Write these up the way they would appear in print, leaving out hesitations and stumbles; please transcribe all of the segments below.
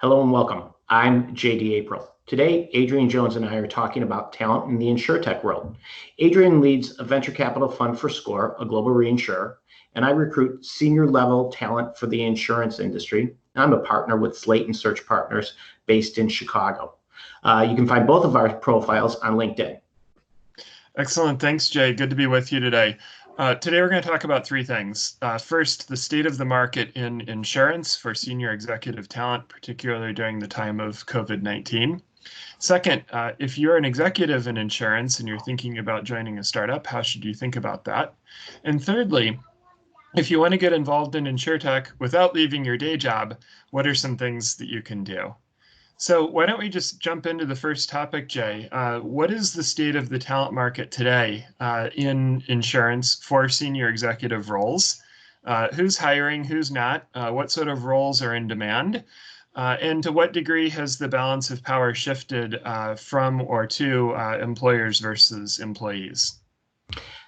Hello and welcome. I'm JD April. Today, Adrian Jones and I are talking about talent in the Insurtech world. Adrian leads a venture capital fund for SCOR, a global reinsurer, and I recruit senior level talent for the insurance industry. I'm a partner with Slate & Search Partners based in Chicago. You can find both of our profiles on LinkedIn. Excellent. Thanks, Jay. Good to be with you today. Today, we're going to talk about three things. First, the state of the market in insurance for senior executive talent, particularly during the time of COVID-19. Second, if you're an executive in insurance and you're thinking about joining a startup, how should you think about that? And thirdly, if you want to get involved in Insurtech without leaving your day job, what are some things that you can do? So why don't we just jump into the first topic, Jay? What is the state of the talent market today in insurance for senior executive roles? Who's hiring, who's not? What sort of roles are in demand? And to what degree has the balance of power shifted from or to employers versus employees?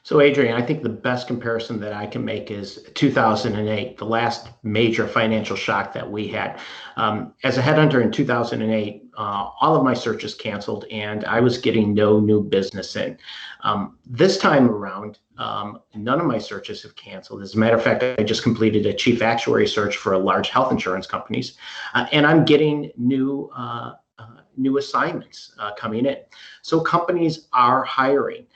So, Adrian, I think the best comparison that I can make is 2008, the last major financial shock that we had. As a headhunter in 2008, all of my searches canceled and I was getting no new business in. This time around, none of my searches have canceled. As a matter of fact, I just completed a chief actuary search for a large health insurance companies, and I'm getting new assignments coming in. So companies are hiring.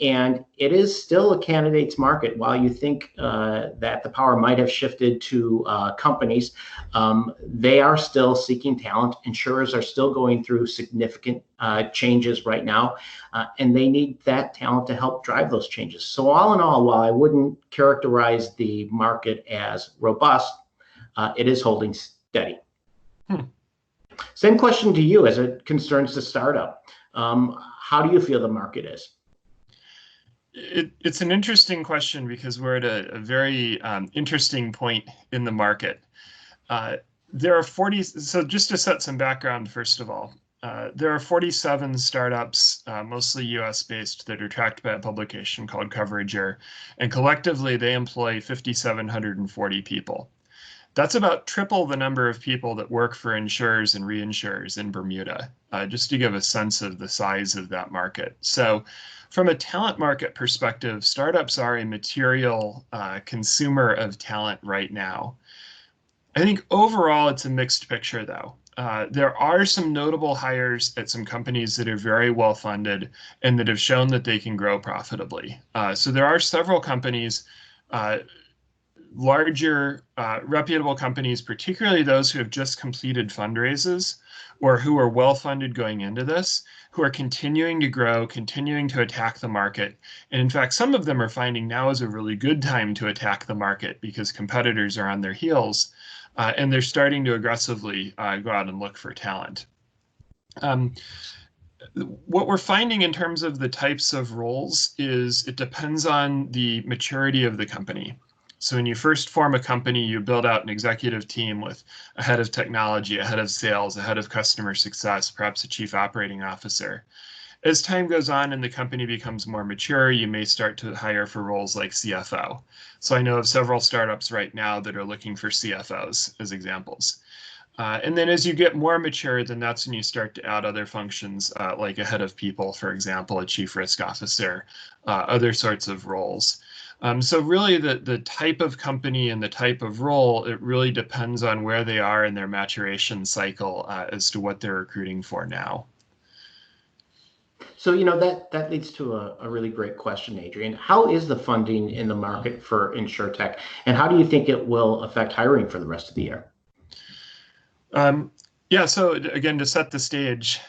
And it is still a candidate's market. While you think that the power might have shifted to companies, they are still seeking talent. Insurers are still going through significant changes right now, and they need that talent to help drive those changes. So all in all, while I wouldn't characterize the market as robust, it is holding steady. Same question to you as it concerns the startup. How do you feel the market is? It's an interesting question because we're at a very interesting point in the market. There are 40, so just to set some background, first of all, there are 47 startups, mostly US-based, that are tracked by a publication called Coverager, and collectively they employ 5,740 people. That's about triple the number of people that work for insurers and reinsurers in Bermuda, just to give a sense of the size of that market. So from a talent market perspective, startups are a material consumer of talent right now. I think overall it's a mixed picture though. There are some notable hires at some companies that are very well funded and that have shown that they can grow profitably. So there are several companies, larger reputable companies, particularly those who have just completed fundraises or who are well funded going into this, who are continuing to grow, continuing to attack the market. And in fact, some of them are finding now is a really good time to attack the market because competitors are on their heels and they're starting to aggressively go out and look for talent. What we're finding in terms of the types of roles is it depends on the maturity of the company. So when you first form a company, you build out an executive team with a head of technology, a head of sales, a head of customer success, perhaps a chief operating officer. As time goes on and the company becomes more mature, you may start to hire for roles like CFO. So I know of several startups right now that are looking for CFOs as examples. And then as you get more mature, then that's when you start to add other functions like a head of people, for example, a chief risk officer, other sorts of roles. So really the type of company and the type of role, it really depends on where they are in their maturation cycle as to what they're recruiting for now. So, that leads to a really great question, Adrian. How is the funding in the market for Insurtech, and how do you think it will affect hiring for the rest of the year? Yeah, so again, to set the stage,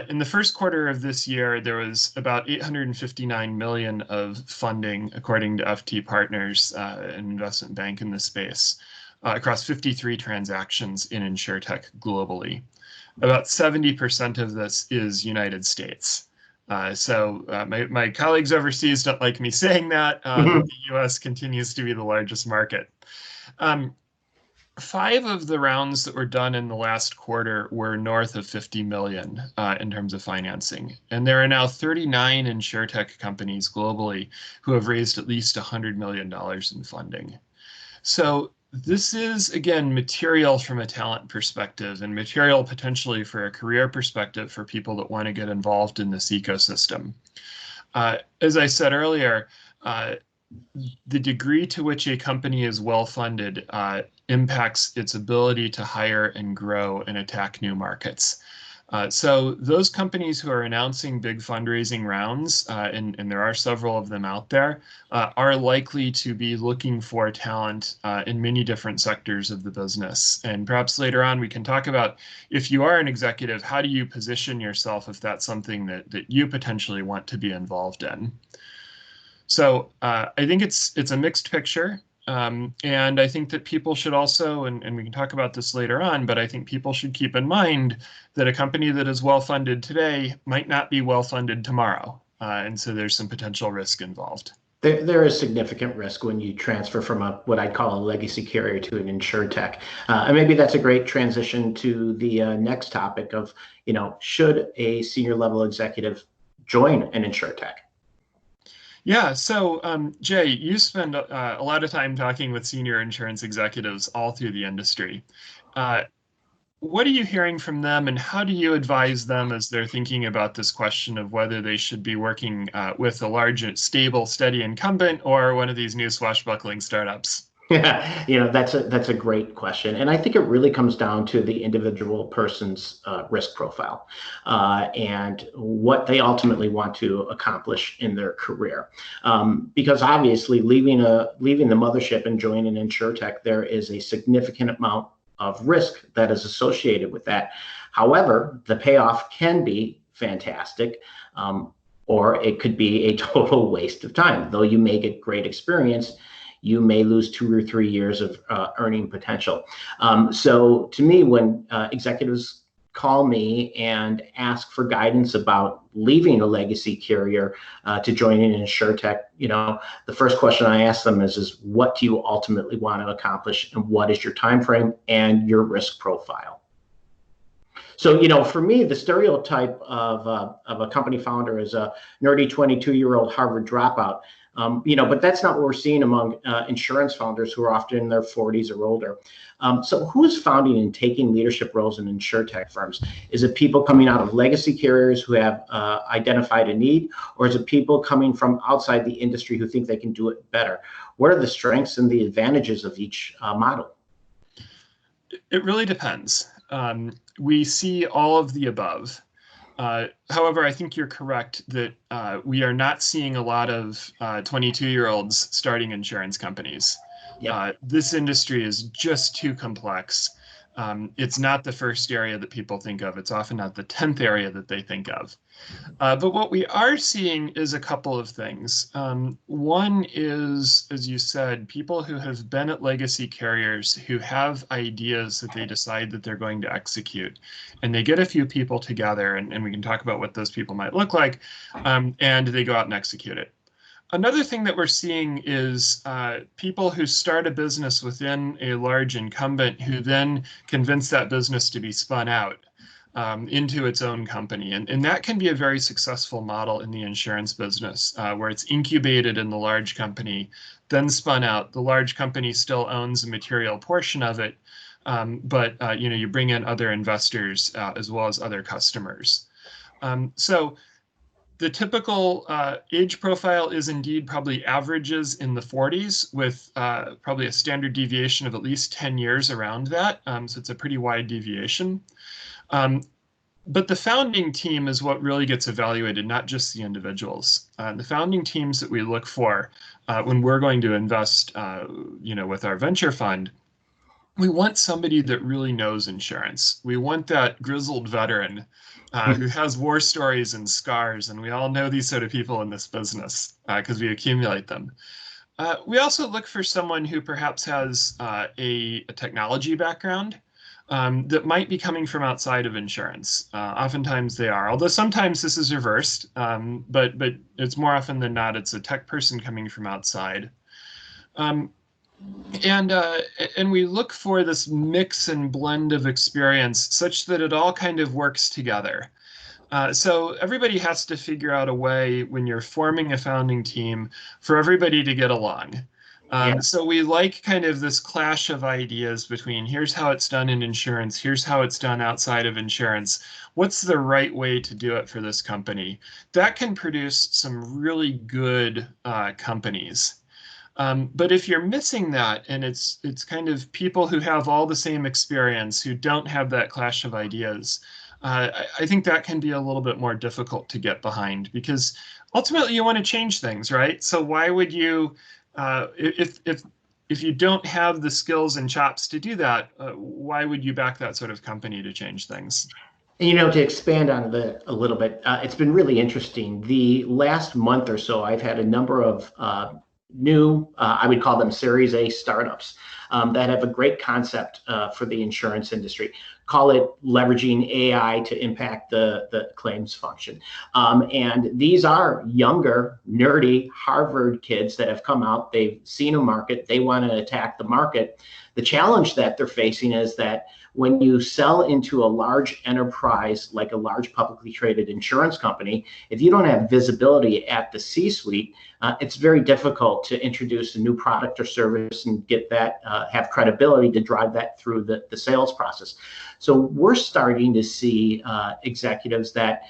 in the first quarter of this year, there was about 859 million of funding, according to FT Partners, an investment bank in this space, across 53 transactions in Insurtech globally. About 70% of this is United States. So my colleagues overseas don't like me saying that. The US continues to be the largest market. 5 of the rounds that were done in the last quarter were north of 50 million in terms of financing. And there are now 39 Insurtech companies globally who have raised at least $100 million in funding. So This is, again, material from a talent perspective and material potentially for a career perspective for people that want to get involved in this ecosystem. As I said earlier, the degree to which a company is well-funded impacts its ability to hire and grow and attack new markets. So those companies who are announcing big fundraising rounds, and there are several of them out there, are likely to be looking for talent in many different sectors of the business. And perhaps later on we can talk about, if you are an executive, how do you position yourself if that's something that you potentially want to be involved in? So I think it's a mixed picture. And I think that people should also, and we can talk about this later on, but I think people should keep in mind that a company that is well-funded today might not be well-funded tomorrow. And so there's some potential risk involved. There is significant risk when you transfer from what I'd call a legacy carrier to an Insurtech. And maybe that's a great transition to the next topic of, should a senior level executive join an Insurtech? Yeah, so Jay, you spend a lot of time talking with senior insurance executives all through the industry. What are you hearing from them, and how do you advise them as they're thinking about this question of whether they should be working with a large, stable, steady incumbent or one of these new swashbuckling startups? Yeah, that's a great question, and I think it really comes down to the individual person's risk profile and what they ultimately want to accomplish in their career. Because obviously, leaving the mothership and joining an Insurtech, there is a significant amount of risk that is associated with that. However, the payoff can be fantastic. Or it could be a total waste of time. Though you may get great experience, you may lose 2 or 3 years of earning potential. So to me, when executives call me and ask for guidance about leaving a legacy carrier to join an Insurtech, the first question I ask them is what do you ultimately want to accomplish, and what is your time frame and your risk profile? So, for me, the stereotype of a company founder is a nerdy 22-year-old Harvard dropout. But that's not what we're seeing among insurance founders who are often in their 40s or older. So who is founding and taking leadership roles in Insurtech firms? Is it people coming out of legacy carriers who have identified a need, or is it people coming from outside the industry who think they can do it better? What are the strengths and the advantages of each model? It really depends. We see all of the above. However, I think you're correct that we are not seeing a lot of 22-year-olds starting insurance companies. Yep. This industry is just too complex. It's not the first area that people think of. It's often not the 10th area that they think of. But what we are seeing is a couple of things. One is, as you said, people who have been at legacy carriers who have ideas that they decide that they're going to execute. And they get a few people together, and we can talk about what those people might look like, and they go out and execute it. Another thing that we're seeing is people who start a business within a large incumbent who then convince that business to be spun out into its own company. And that can be a very successful model in the insurance business, where it's incubated in the large company, then spun out. The large company still owns a material portion of it, but you bring in other investors as well as other customers. So the typical age profile is indeed probably averages in the 40s, with probably a standard deviation of at least 10 years around that. So it's a pretty wide deviation. But the founding team is what really gets evaluated, not just the individuals. The founding teams that we look for when we're going to invest, with our venture fund, we want somebody that really knows insurance. We want that grizzled veteran who has war stories and scars, and we all know these sort of people in this business because we accumulate them. We also look for someone who perhaps has a technology background that might be coming from outside of insurance. Oftentimes they are, although sometimes this is reversed, but it's more often than not, it's a tech person coming from outside. And we look for this mix and blend of experience such that it all kind of works together. So everybody has to figure out a way when you're forming a founding team for everybody to get along. Yeah. So we like kind of this clash of ideas between here's how it's done in insurance, here's how it's done outside of insurance. What's the right way to do it for this company? That can produce some really good companies. But if you're missing that and it's kind of people who have all the same experience, who don't have that clash of ideas, I think that can be a little bit more difficult to get behind because ultimately you want to change things, right? So why would you, if you don't have the skills and chops to do that, why would you back that sort of company to change things? To expand on it a little bit, it's been really interesting. The last month or so, I've had a number of new, I would call them Series A startups that have a great concept for the insurance industry. Call it leveraging AI to impact the claims function. And these are younger, nerdy Harvard kids that have come out. They've seen a market. They want to attack the market. The challenge that they're facing is that when you sell into a large enterprise, like a large publicly traded insurance company, if you don't have visibility at the C-suite, it's very difficult to introduce a new product or service and get that, have credibility to drive that through the sales process. So we're starting to see executives that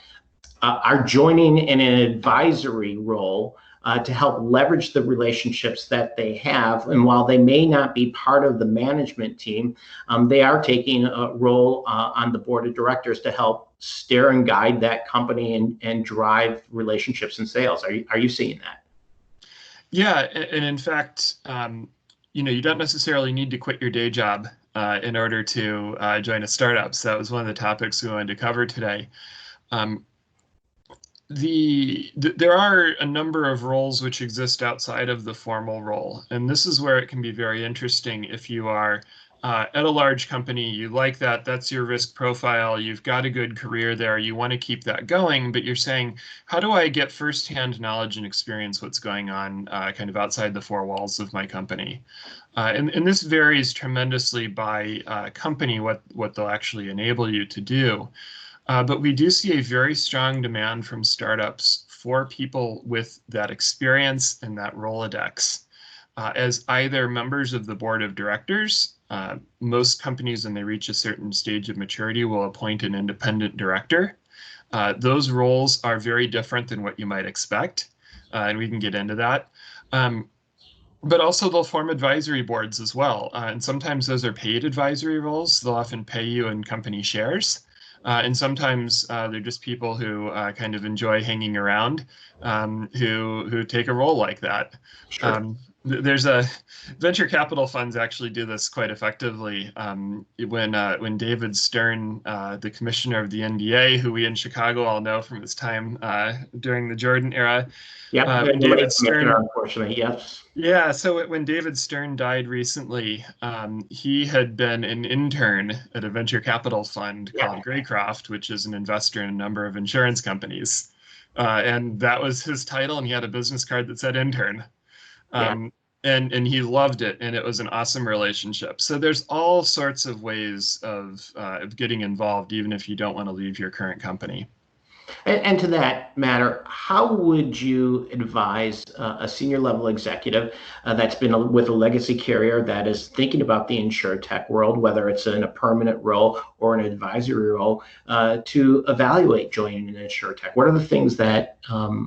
are joining in an advisory role to help leverage the relationships that they have. And while they may not be part of the management team, they are taking a role on the board of directors to help steer and guide that company and drive relationships and sales. Are you seeing that? Yeah, and in fact, you don't necessarily need to quit your day job in order to join a startup. So that was one of the topics we wanted to cover today. There are a number of roles which exist outside of the formal role, and this is where it can be very interesting if you are at a large company, you like that, that's your risk profile, you've got a good career there, you want to keep that going, but you're saying, how do I get firsthand knowledge and experience what's going on kind of outside the four walls of my company? And this varies tremendously by company, what they'll actually enable you to do. But we do see a very strong demand from startups for people with that experience and that Rolodex as either members of the board of directors. Most companies, when they reach a certain stage of maturity, will appoint an independent director. Those roles are very different than what you might expect, and we can get into that. But also they'll form advisory boards as well. And sometimes those are paid advisory roles. They'll often pay you in company shares. And sometimes they're just people who kind of enjoy hanging around, who take a role like that. Sure. There's a venture capital funds actually do this quite effectively. When David Stern, the commissioner of the NBA, who we in Chicago all know from his time during the Jordan era, Yep. when The late David Stern, unfortunately, yes. yeah, so when David Stern died recently, he had been an intern at a venture capital fund Yeah. called Greycroft, which is an investor in a number of insurance companies. And that was his title, and he had a business card that said intern. Yeah. And he loved it, and it was an awesome relationship. So there's all sorts of ways of getting involved, even if you don't want to leave your current company. And to that matter, how would you advise a senior level executive that's been with a legacy carrier that is thinking about the Insurtech world, whether it's in a permanent role or an advisory role, to evaluate joining an Insurtech? What are the things that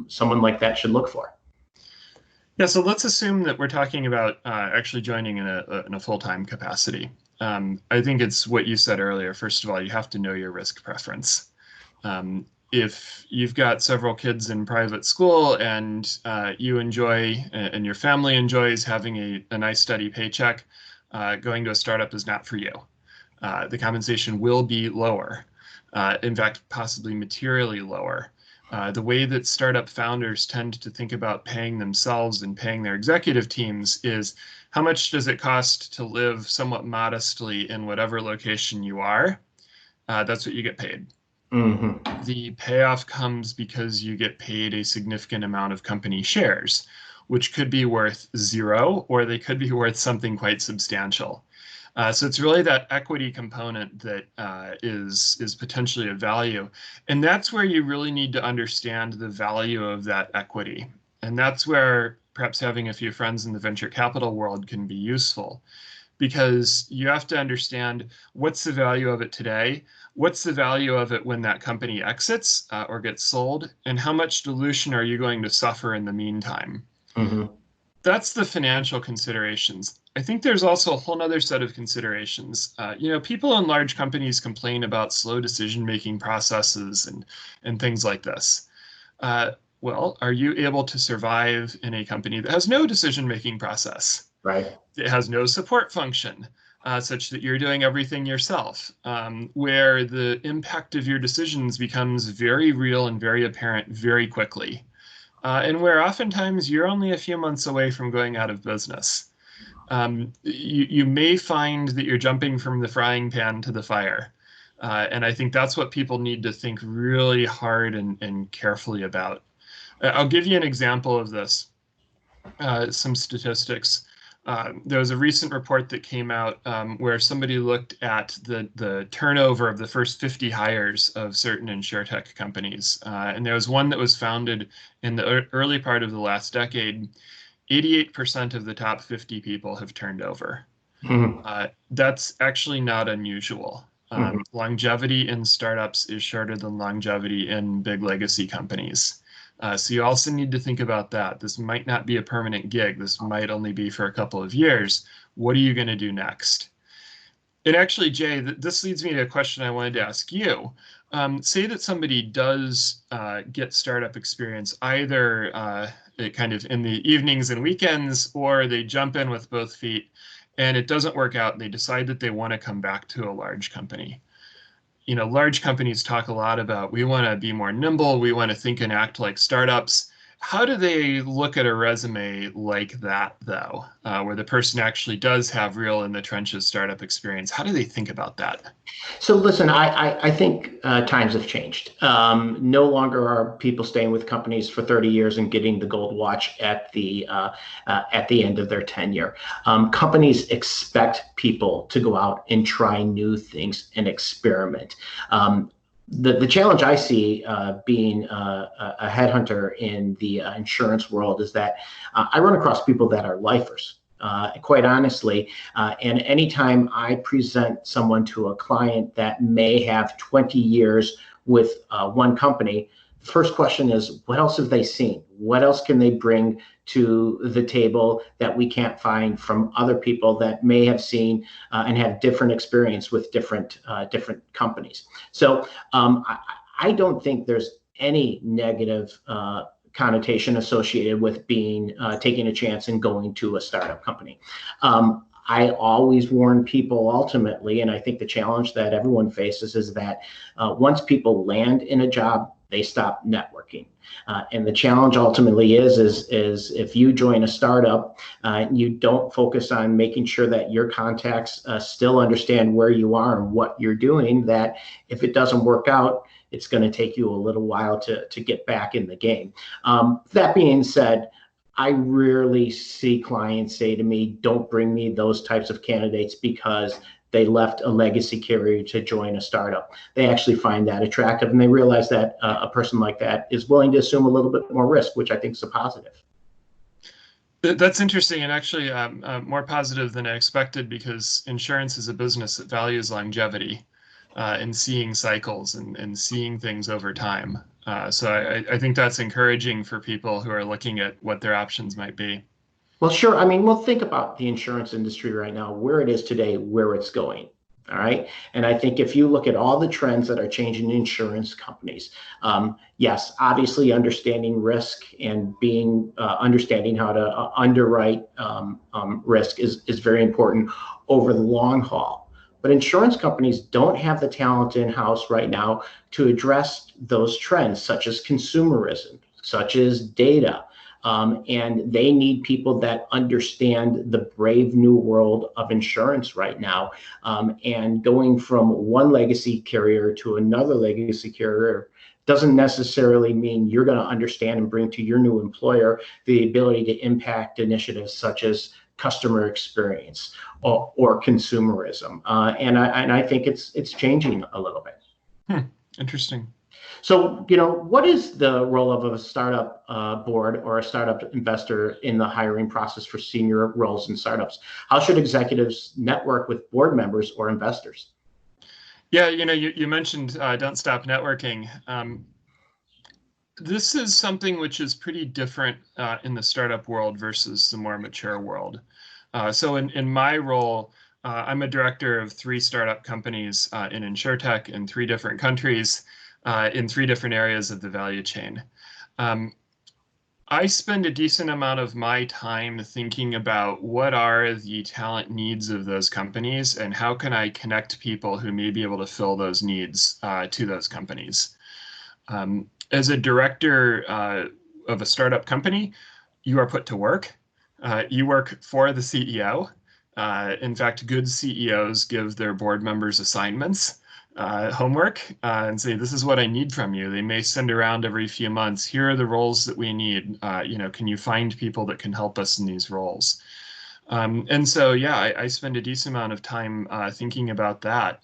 someone like that should look for? Yeah, so let's assume that we're talking about actually joining in a full-time capacity. I think it's what you said earlier. First of all, you have to know your risk preference. If you've got several kids in private school and you enjoy and your family enjoys having a nice steady paycheck, going to a startup is not for you. The compensation will be lower. In fact, possibly materially lower. The way that startup founders tend to think about paying themselves and paying their executive teams is how much does it cost to live somewhat modestly in whatever location you are? That's what you get paid. Mm-hmm. The payoff comes because you get paid a significant amount of company shares, which could be worth zero, or they could be worth something quite substantial. So it's really that equity component that is potentially of value. And that's where you really need to understand the value of that equity. And that's where perhaps having a few friends in the venture capital world can be useful, because you have to understand what's the value of it today, what's the value of it when that company exits or gets sold, and how much dilution are you going to suffer in the meantime. Mm-hmm. That's the financial considerations. I think there's also a whole other set of considerations. People in large companies complain about slow decision-making processes and things like this. Well, are you able to survive in a company that has no decision-making process? Right. It has no support function, such that you're doing everything yourself, where the impact of your decisions becomes very real and very apparent very quickly. And where oftentimes you're only a few months away from going out of business. You may find that you're jumping from the frying pan to the fire. And I think that's what people need to think really hard and carefully about. I'll give you an example of this, some statistics. There was a recent report that came out where somebody looked at the turnover of the first 50 hires of certain Insurtech companies. And there was one that was founded in the early part of the last decade. 88% of the top 50 people have turned over. Mm-hmm. That's actually not unusual. Mm-hmm. Longevity in startups is shorter than longevity in big legacy companies. So you also need to think about that. This might not be a permanent gig. This might only be for a couple of years. What are you going to do next? And actually, Jay, this leads me to a question I wanted to ask you. Say that somebody does get startup experience either kind of in the evenings and weekends, or they jump in with both feet and it doesn't work out and they decide that they want to come back to a large company. Large companies talk a lot about, we want to be more nimble, we want to think and act like startups. How do they look at a resume like that, though, where the person actually does have real in the trenches startup experience? How do they think about that? So listen, I think times have changed. No longer are people staying with companies for 30 years and getting the gold watch at the end of their tenure. Companies expect people to go out and try new things and experiment. The challenge I see being a headhunter in the insurance world is that I run across people that are lifers. Quite honestly, and anytime I present someone to a client that may have 20 years with one company, the first question is, what else have they seen? What else can they bring to the table that we can't find from other people that may have seen and have different experience with different companies? So I don't think there's any negative connotation associated with being taking a chance and going to a startup company. I always warn people ultimately, and I think the challenge that everyone faces is that once people land in a job, they stop networking. And the challenge ultimately is if you join a startup, you don't focus on making sure that your contacts still understand where you are and what you're doing, that if it doesn't work out, it's going to take you a little while to get back in the game. That being said, I rarely see clients say to me, don't bring me those types of candidates because they left a legacy carrier to join a startup. They actually find that attractive, and they realize that a person like that is willing to assume a little bit more risk, which I think is a positive. That's interesting, and actually more positive than I expected, because insurance is a business that values longevity. And seeing cycles and seeing things over time. So I think that's encouraging for people who are looking at what their options might be. Well, sure. I mean, we'll think about the insurance industry right now, where it is today, where it's going. All right. And I think if you look at all the trends that are changing insurance companies, yes, obviously understanding risk and being understanding how to underwrite risk is very important over the long haul. But insurance companies don't have the talent in-house right now to address those trends, such as consumerism, such as data. And they need people that understand the brave new world of insurance right now. And going from one legacy carrier to another legacy carrier doesn't necessarily mean you're going to understand and bring to your new employer the ability to impact initiatives such as customer experience or consumerism. And I think it's changing a little bit. Interesting. So, what is the role of a startup board or a startup investor in the hiring process for senior roles in startups? How should executives network with board members or investors? Yeah, you mentioned don't stop networking. This is something which is pretty different in the startup world versus the more mature world. So in my role, I'm a director of 3 startup companies in Insurtech in 3 different countries, in 3 different areas of the value chain. Um, I spend a decent amount of my time thinking about what are the talent needs of those companies and how can I connect people who may be able to fill those needs to those companies. As a director of a startup company, you are put to work. You work for the CEO. In fact, good CEOs give their board members assignments, homework, and say, this is what I need from you. They may send around every few months, here are the roles that we need. Can you find people that can help us in these roles? And so, yeah, I spend a decent amount of time thinking about that.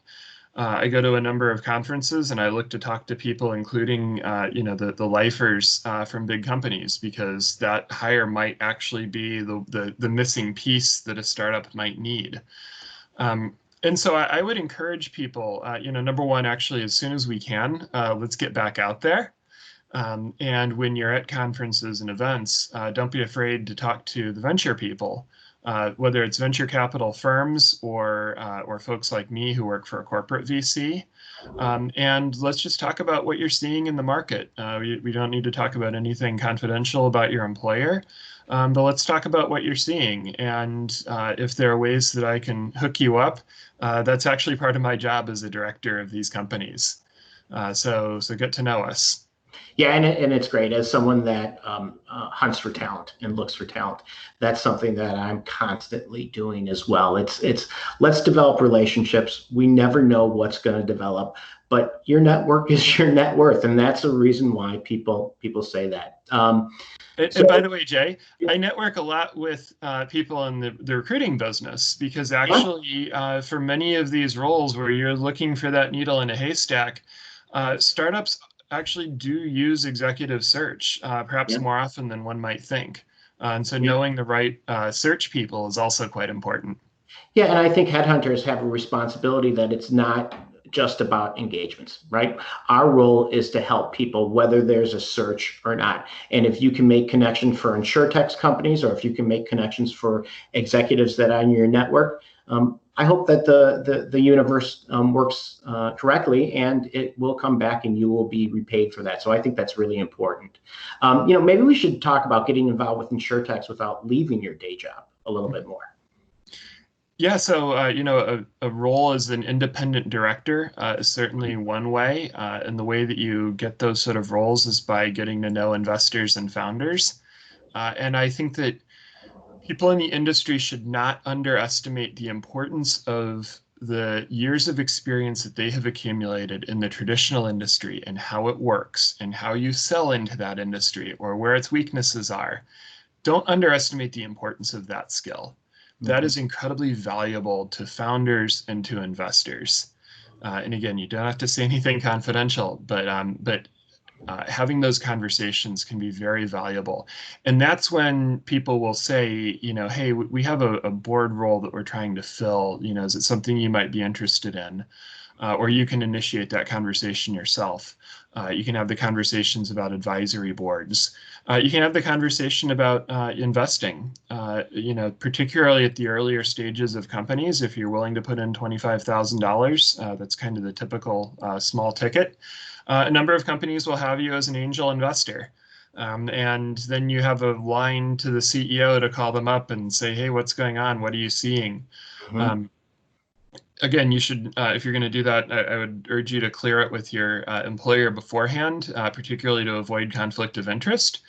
I go to a number of conferences and I look to talk to people, including, the lifers from big companies, because that hire might actually be the missing piece that a startup might need. And so I would encourage people, number one, actually, as soon as we can, let's get back out there. And when you're at conferences and events, don't be afraid to talk to the venture people, whether it's venture capital firms or folks like me who work for a corporate VC. And let's just talk about what you're seeing in the market. We don't need to talk about anything confidential about your employer, but let's talk about what you're seeing. And if there are ways that I can hook you up, that's actually part of my job as a director of these companies. So get to know us. Yeah, and it's great as someone that hunts for talent and looks for talent. That's something that I'm constantly doing as well. It's let's develop relationships. We never know what's going to develop, but your network is your net worth, and that's a reason why people say that. And by the way, Jay, I network a lot with people in the recruiting business because actually, for many of these roles where you're looking for that needle in a haystack, startups actually do use executive search, perhaps Yeah. more often than one might think. And so knowing the right search people is also quite important. Yeah, and I think headhunters have a responsibility that it's not just about engagements, right? Our role is to help people, whether there's a search or not. And if you can make connection for Insurtech companies, or if you can make connections for executives that are in your network, I hope that the universe works correctly, and it will come back, and you will be repaid for that. So I think that's really important. Maybe we should talk about getting involved with Insurtech without leaving your day job a little bit more. Yeah, so a role as an independent director is certainly one way, and the way that you get those sort of roles is by getting to know investors and founders. And I think that people in the industry should not underestimate the importance of the years of experience that they have accumulated in the traditional industry and how it works and how you sell into that industry or where its weaknesses are. Don't underestimate the importance of that skill. That is incredibly valuable to founders and to investors. And again, you don't have to say anything confidential, but having those conversations can be very valuable. And that's when people will say, hey, we have a board role that we're trying to fill. Is it something you might be interested in? Or you can initiate that conversation yourself. You can have the conversations about advisory boards. You can have the conversation about investing, particularly at the earlier stages of companies. If you're willing to put in $25,000, that's kind of the typical small ticket. A number of companies will have you as an angel investor. And then you have a line to the CEO to call them up and say, hey, what's going on? What are you seeing? Mm-hmm. Again, you should, if you're going to do that, I would urge you to clear it with your employer beforehand, particularly to avoid conflict of interest.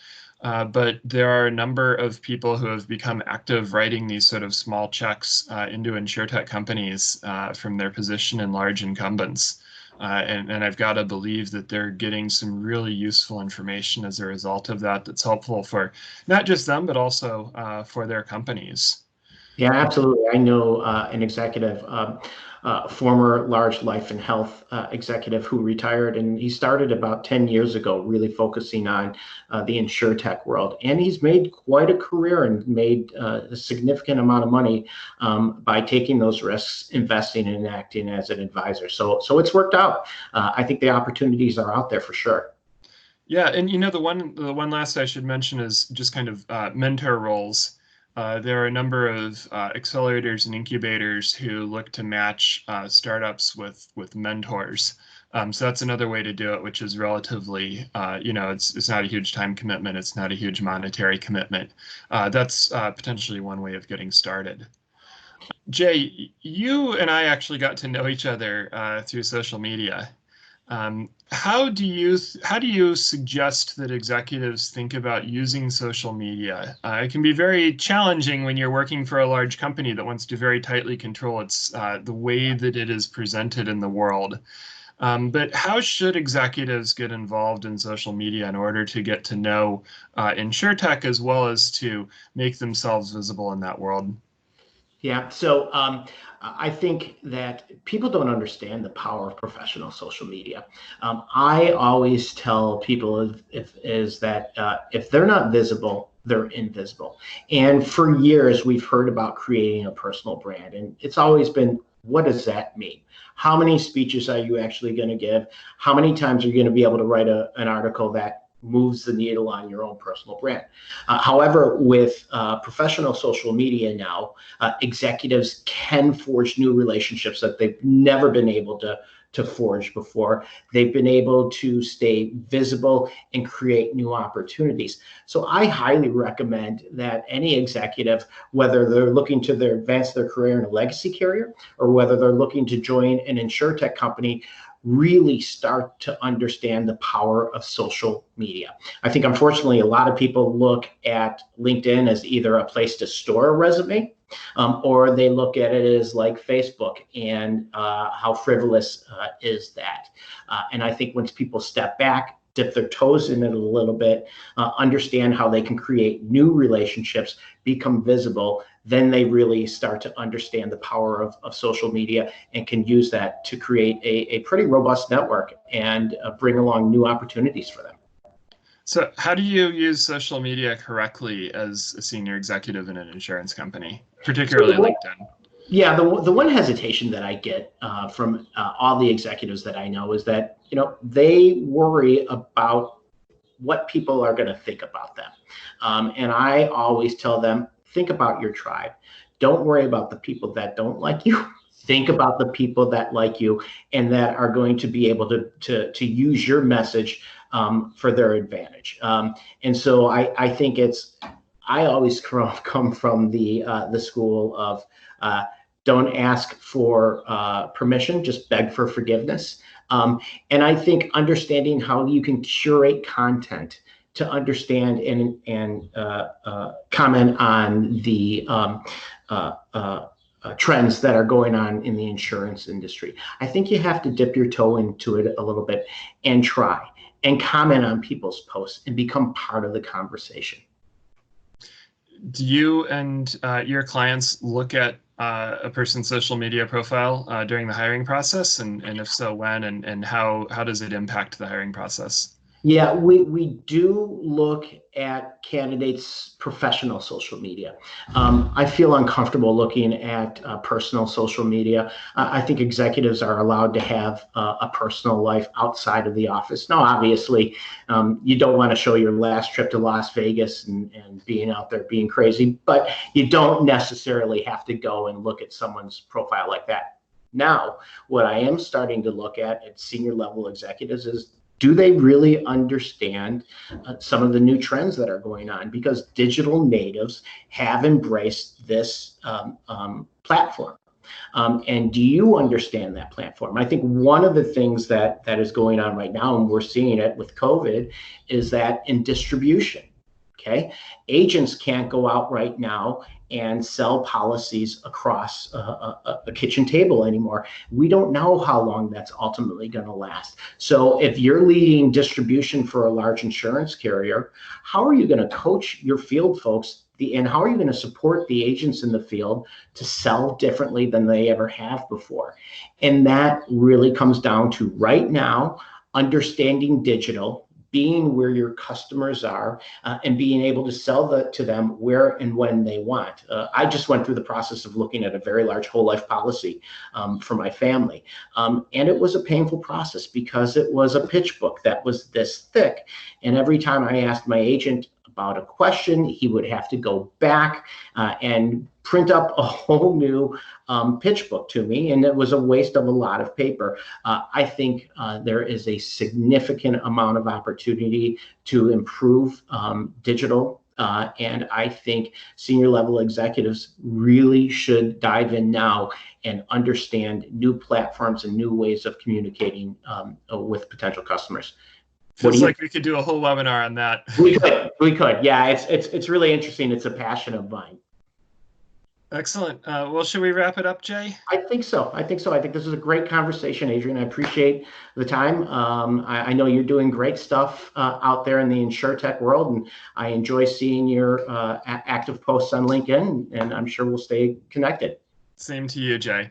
But there are a number of people who have become active writing these sort of small checks into Insurtech companies from their position in large incumbents. And I've got to believe that they're getting some really useful information as a result of that that's helpful for not just them, but also for their companies. Yeah, absolutely. I know an executive, former large life and health executive who retired, and he started about 10 years ago, really focusing on the Insurtech world. And he's made quite a career and made a significant amount of money by taking those risks, investing and acting as an advisor. So it's worked out. I think the opportunities are out there for sure. Yeah, and the one last I should mention is just kind of mentor roles. There are a number of accelerators and incubators who look to match startups with mentors. So that's another way to do it, which is relatively, it's not a huge time commitment. It's not a huge monetary commitment. That's potentially one way of getting started. Jay, you and I actually got to know each other through social media. How do you suggest that executives think about using social media? It can be very challenging when you're working for a large company that wants to very tightly control the way that it is presented in the world. But how should executives get involved in social media in order to get to know Insurtech as well as to make themselves visible in that world? Yeah, so I think that people don't understand the power of professional social media. I always tell people is that if they're not visible, they're invisible. And for years, we've heard about creating a personal brand, and it's always been, what does that mean? How many speeches are you actually going to give? How many times are you going to be able to write an article that moves the needle on your own personal brand? However, with professional social media now, executives can forge new relationships that they've never been able to forge before. They've been able to stay visible and create new opportunities. So I highly recommend that any executive, whether they're looking to advance their career in a legacy carrier or whether they're looking to join an insurtech company, really start to understand the power of social media. I think, unfortunately, a lot of people look at LinkedIn as either a place to store a resume, or they look at it as like Facebook, and how frivolous is that? And I think once people step back, dip their toes in it a little bit, understand how they can create new relationships, become visible, then they really start to understand the power of social media and can use that to create a pretty robust network and bring along new opportunities for them. So, how do you use social media correctly as a senior executive in an insurance company, So particularly LinkedIn? yeah, the one hesitation that I get from all the executives that I know is that they worry about what people are going to think about them, and I always tell them, think about your tribe. Don't worry about the people that don't like you. Think about the people that like you and that are going to be able to use your message for their advantage. And so I think I always come from the school of don't ask for permission, just beg for forgiveness. And I think understanding how you can curate content to understand and comment on the trends that are going on in the insurance industry. I think you have to dip your toe into it a little bit and try and comment on people's posts and become part of the conversation. Do you and your clients look at a person's social media profile during the hiring process? And if so, when and how does it impact the hiring process? Yeah, we do look at candidates' professional social media. I feel uncomfortable looking at personal social media. I think executives are allowed to have a personal life outside of the office. Now, obviously, you don't want to show your last trip to Las Vegas and being out there being crazy, but you don't necessarily have to go and look at someone's profile like that. Now, what I am starting to look at senior level executives is, do they really understand some of the new trends that are going on? Because digital natives have embraced this platform. And do you understand that platform? I think one of the things that is going on right now, and we're seeing it with COVID, is that in distribution. Okay, agents can't go out right now and sell policies across a kitchen table anymore. We don't know how long that's ultimately going to last. So if you're leading distribution for a large insurance carrier, how are you going to coach your field folks and how are you going to support the agents in the field to sell differently than they ever have before? And that really comes down to right now, understanding digital, being where your customers are, and being able to sell to them where and when they want. I just went through the process of looking at a very large whole life policy for my family. And it was a painful process because it was a pitch book that was this thick. And every time I asked my agent about a question, he would have to go back and print up a whole new pitch book to me, and it was a waste of a lot of paper. I think there is a significant amount of opportunity to improve digital, and I think senior level executives really should dive in now and understand new platforms and new ways of communicating with potential customers. Feels like we could do a whole webinar on that. We could. Yeah, it's really interesting. It's a passion of mine. Excellent. Well, should we wrap it up, Jay? I think so. I think this is a great conversation, Adrian. I appreciate the time. I know you're doing great stuff out there in the Insurtech world, and I enjoy seeing your active posts on LinkedIn, and I'm sure we'll stay connected. Same to you, Jay.